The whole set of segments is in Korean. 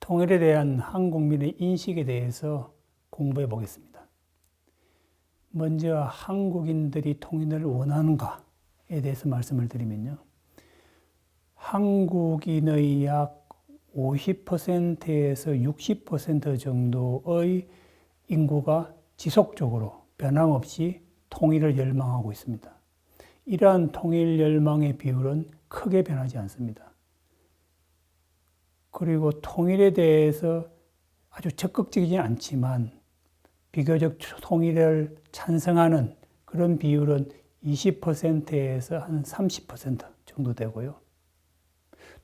통일에 대한 한국민의 인식에 대해서 공부해 보겠습니다. 먼저 한국인들이 통일을 원하는가에 대해서 말씀을 드리면요. 한국인의 약 50%에서 60% 정도의 인구가 지속적으로 변함없이 통일을 열망하고 있습니다. 이러한 통일 열망의 비율은 크게 변하지 않습니다. 그리고 통일에 대해서 아주 적극적이지 않지만 비교적 통일을 찬성하는 그런 비율은 20%에서 한 30% 정도 되고요.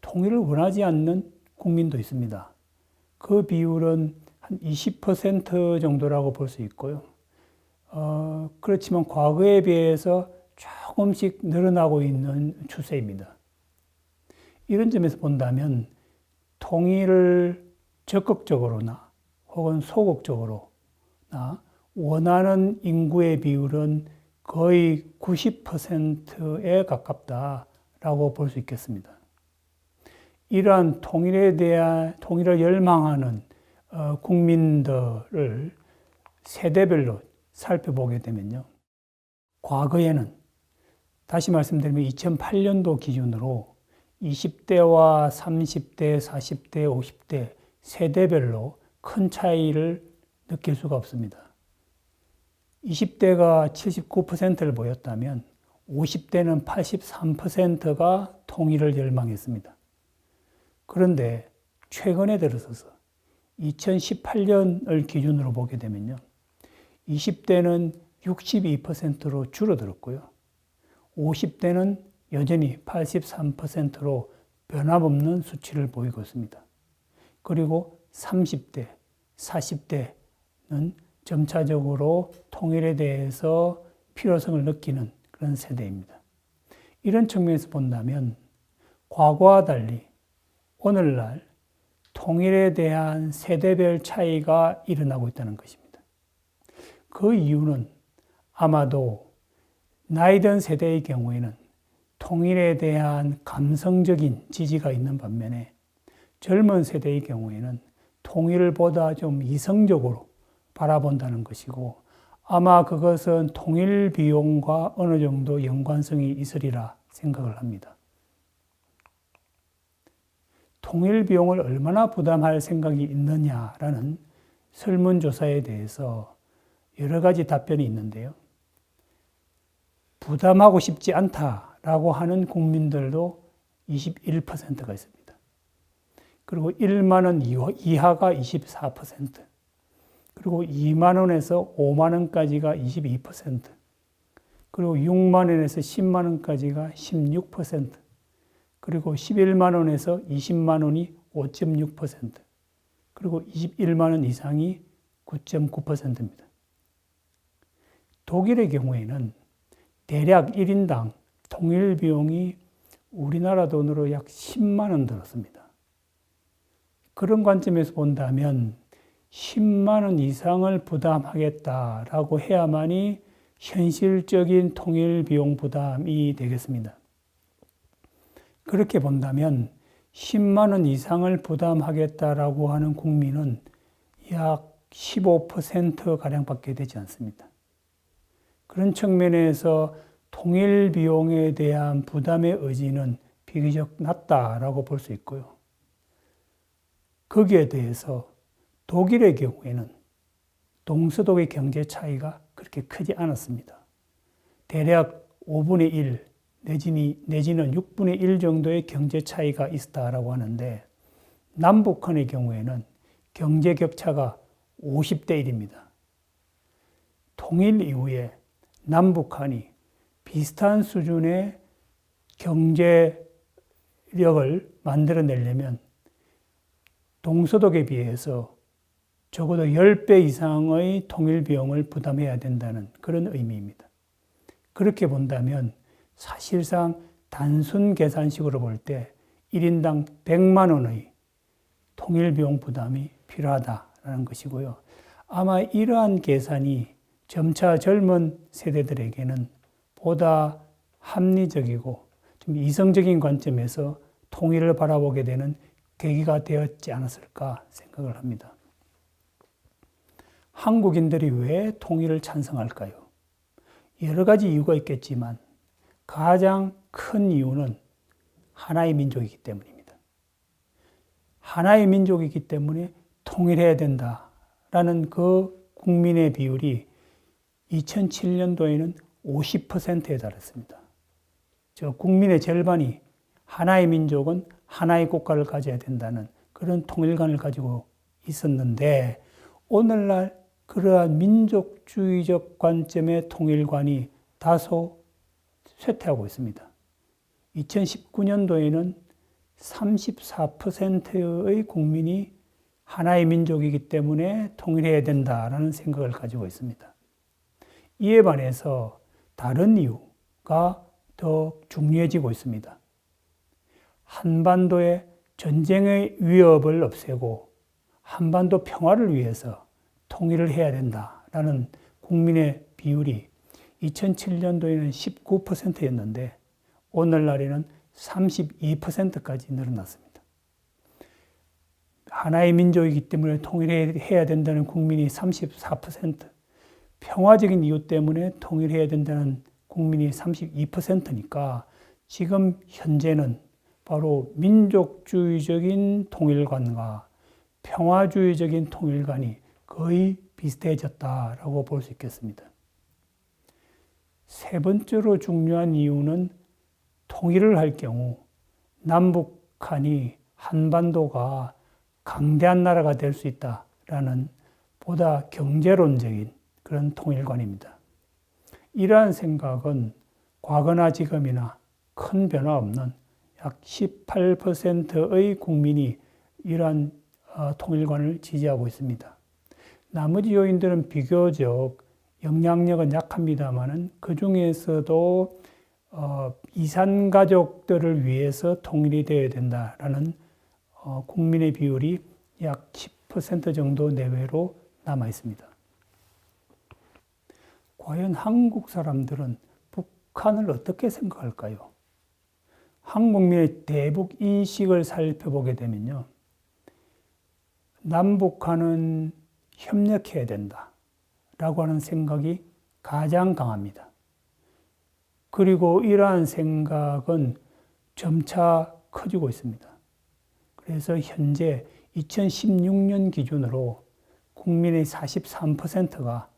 통일을 원하지 않는 국민도 있습니다. 그 비율은 한 20% 정도라고 볼 수 있고요. 그렇지만 과거에 비해서 조금씩 늘어나고 있는 추세입니다. 이런 점에서 본다면 통일을 적극적으로나 혹은 소극적으로나 원하는 인구의 비율은 거의 90%에 가깝다라고 볼 수 있겠습니다. 이러한 통일을 열망하는 국민들을 세대별로 살펴보게 되면요. 과거에는 다시 말씀드리면 2008년도 기준으로 20대와 30대, 40대, 50대 세대별로 큰 차이를 느낄 수가 없습니다. 20대가 79%를 보였다면 50대는 83%가 통일을 열망했습니다. 그런데 최근에 들어서서 2018년을 기준으로 보게 되면요. 20대는 62%로 줄어들었고요. 50대는 여전히 83%로 변함없는 수치를 보이고 있습니다. 그리고 30대, 40대는 점차적으로 통일에 대해서 필요성을 느끼는 그런 세대입니다. 이런 측면에서 본다면 과거와 달리 오늘날 통일에 대한 세대별 차이가 일어나고 있다는 것입니다. 그 이유는 아마도 나이 든 세대의 경우에는 통일에 대한 감성적인 지지가 있는 반면에 젊은 세대의 경우에는 통일을 보다 좀 이성적으로 바라본다는 것이고 아마 그것은 통일 비용과 어느 정도 연관성이 있으리라 생각을 합니다. 통일 비용을 얼마나 부담할 생각이 있느냐라는 설문조사에 대해서 여러 가지 답변이 있는데요. 부담하고 싶지 않다라고 하는 국민들도 21%가 있습니다. 그리고 1만 원 이하가 24%, 그리고 2만 원에서 5만 원까지가 22%, 그리고 6만 원에서 10만 원까지가 16%, 그리고 11만 원에서 20만 원이 5.6%, 그리고 21만 원 이상이 9.9%입니다. 독일의 경우에는 대략 1인당 통일 비용이 우리나라 돈으로 약 10만 원 들었습니다. 그런 관점에서 본다면 10만 원 이상을 부담하겠다라고 해야만이 현실적인 통일 비용 부담이 되겠습니다. 그렇게 본다면 10만 원 이상을 부담하겠다라고 하는 국민은 약 15%가량밖에 되지 않습니다. 그런 측면에서 통일 비용에 대한 부담의 의지는 비교적 낮다라고 볼 수 있고요. 거기에 대해서 독일의 경우에는 동서독의 경제 차이가 그렇게 크지 않았습니다. 대략 5분의 1 내지는 6분의 1 정도의 경제 차이가 있었다라고 하는데 남북한의 경우에는 경제 격차가 50대 1입니다. 통일 이후에 남북한이 비슷한 수준의 경제력을 만들어내려면 동서독에 비해서 적어도 10배 이상의 통일 비용을 부담해야 된다는 그런 의미입니다. 그렇게 본다면 사실상 단순 계산식으로 볼 때 1인당 100만 원의 통일 비용 부담이 필요하다는 것이고요. 아마 이러한 계산이 점차 젊은 세대들에게는 보다 합리적이고 좀 이성적인 관점에서 통일을 바라보게 되는 계기가 되었지 않았을까 생각을 합니다. 한국인들이 왜 통일을 찬성할까요? 여러 가지 이유가 있겠지만 가장 큰 이유는 하나의 민족이기 때문입니다. 하나의 민족이기 때문에 통일해야 된다라는 그 국민의 비율이 2007년도에는 50%에 달했습니다. 국민의 절반이 하나의 민족은 하나의 국가를 가져야 된다는 그런 통일관을 가지고 있었는데 오늘날 그러한 민족주의적 관점의 통일관이 다소 쇠퇴하고 있습니다. 2019년도에는 34%의 국민이 하나의 민족이기 때문에 통일해야 된다라는 생각을 가지고 있습니다. 이에 반해서 다른 이유가 더 중요해지고 있습니다. 한반도의 전쟁의 위협을 없애고 한반도 평화를 위해서 통일을 해야 된다라는 국민의 비율이 2007년도에는 19%였는데 오늘날에는 32%까지 늘어났습니다. 하나의 민족이기 때문에 통일해야 된다는 국민이 34%, 평화적인 이유 때문에 통일해야 된다는 국민이 32%니까 지금 현재는 바로 민족주의적인 통일관과 평화주의적인 통일관이 거의 비슷해졌다라고 볼 수 있겠습니다. 세 번째로 중요한 이유는 통일을 할 경우 남북한이 한반도가 강대한 나라가 될 수 있다라는 보다 경제론적인 그런 통일관입니다. 이러한 생각은 과거나 지금이나 큰 변화 없는 약 18%의 국민이 이러한 통일관을 지지하고 있습니다. 나머지 요인들은 비교적 영향력은 약합니다만은 그 중에서도 이산 가족들을 위해서 통일이 되어야 된다라는 국민의 비율이 약 10% 정도 내외로 남아 있습니다. 과연 한국 사람들은 북한을 어떻게 생각할까요? 한국민의 대북 인식을 살펴보게 되면요. 남북한은 협력해야 된다라고 하는 생각이 가장 강합니다. 그리고 이러한 생각은 점차 커지고 있습니다. 그래서 현재 2016년 기준으로 국민의 43%가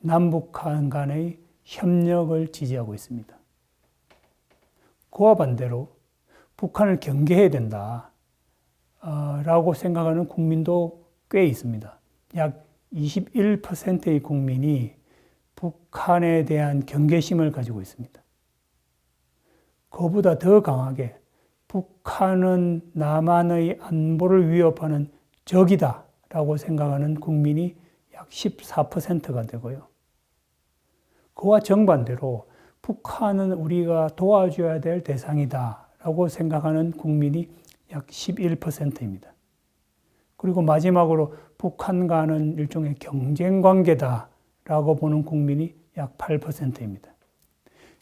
남북한 간의 협력을 지지하고 있습니다. 그와 반대로 북한을 경계해야 된다 라고 생각하는 국민도 꽤 있습니다. 약 21%의 국민이 북한에 대한 경계심을 가지고 있습니다. 그보다 더 강하게 북한은 남한의 안보를 위협하는 적이다 라고 생각하는 국민이 약 14%가 되고요. 그와 정반대로 북한은 우리가 도와줘야 될 대상이다 라고 생각하는 국민이 약 11%입니다. 그리고 마지막으로 북한과는 일종의 경쟁 관계다 라고 보는 국민이 약 8%입니다.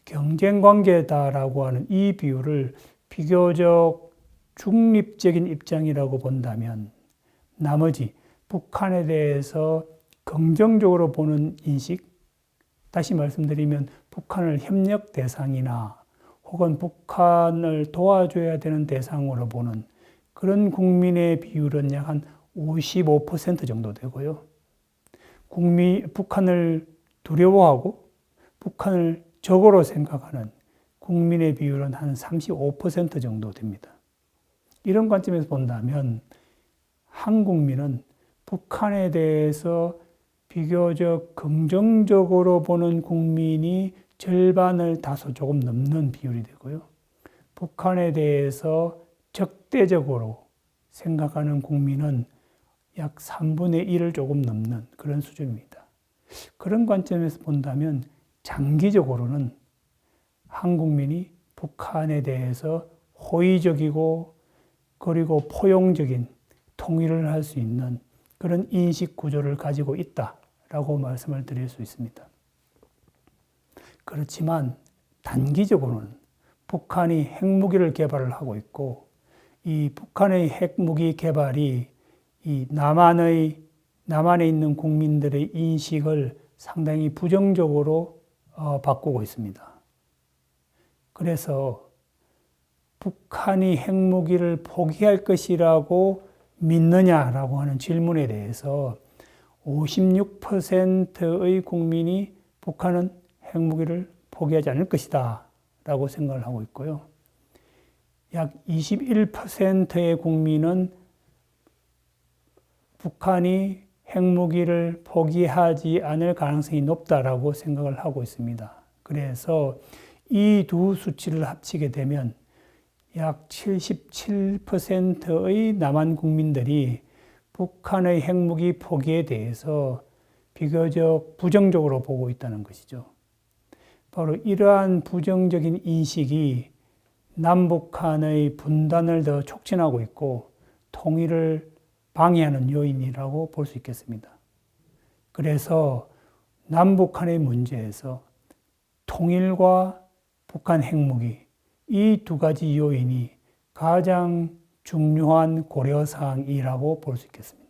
경쟁 관계다라고 하는 이 비율을 비교적 중립적인 입장이라고 본다면 나머지 북한에 대해서 긍정적으로 보는 인식, 다시 말씀드리면 북한을 협력 대상이나 혹은 북한을 도와줘야 되는 대상으로 보는 그런 국민의 비율은 약 한 55% 정도 되고요. 북한을 두려워하고 북한을 적으로 생각하는 국민의 비율은 한 35% 정도 됩니다. 이런 관점에서 본다면 한국민은 북한에 대해서 비교적 긍정적으로 보는 국민이 절반을 다소 조금 넘는 비율이 되고요. 북한에 대해서 적대적으로 생각하는 국민은 약 3분의 1을 조금 넘는 그런 수준입니다. 그런 관점에서 본다면 장기적으로는 한국민이 북한에 대해서 호의적이고 그리고 포용적인 통일을 할 수 있는 그런 인식 구조를 가지고 있다라고 말씀을 드릴 수 있습니다. 그렇지만 단기적으로는 북한이 핵무기를 개발을 하고 있고 이 북한의 핵무기 개발이 이 남한에 있는 국민들의 인식을 상당히 부정적으로 바꾸고 있습니다. 그래서 북한이 핵무기를 포기할 것이라고 믿느냐라고 하는 질문에 대해서 56%의 국민이 북한은 핵무기를 포기하지 않을 것이다 라고 생각을 하고 있고요. 약 21%의 국민은 북한이 핵무기를 포기하지 않을 가능성이 높다라고 생각을 하고 있습니다. 그래서 이 두 수치를 합치게 되면 약 77%의 남한 국민들이 북한의 핵무기 포기에 대해서 비교적 부정적으로 보고 있다는 것이죠. 바로 이러한 부정적인 인식이 남북한의 분단을 더 촉진하고 있고 통일을 방해하는 요인이라고 볼 수 있겠습니다. 그래서 남북한의 문제에서 통일과 북한 핵무기 이 두 가지 요인이 가장 중요한 고려사항이라고 볼 수 있겠습니다.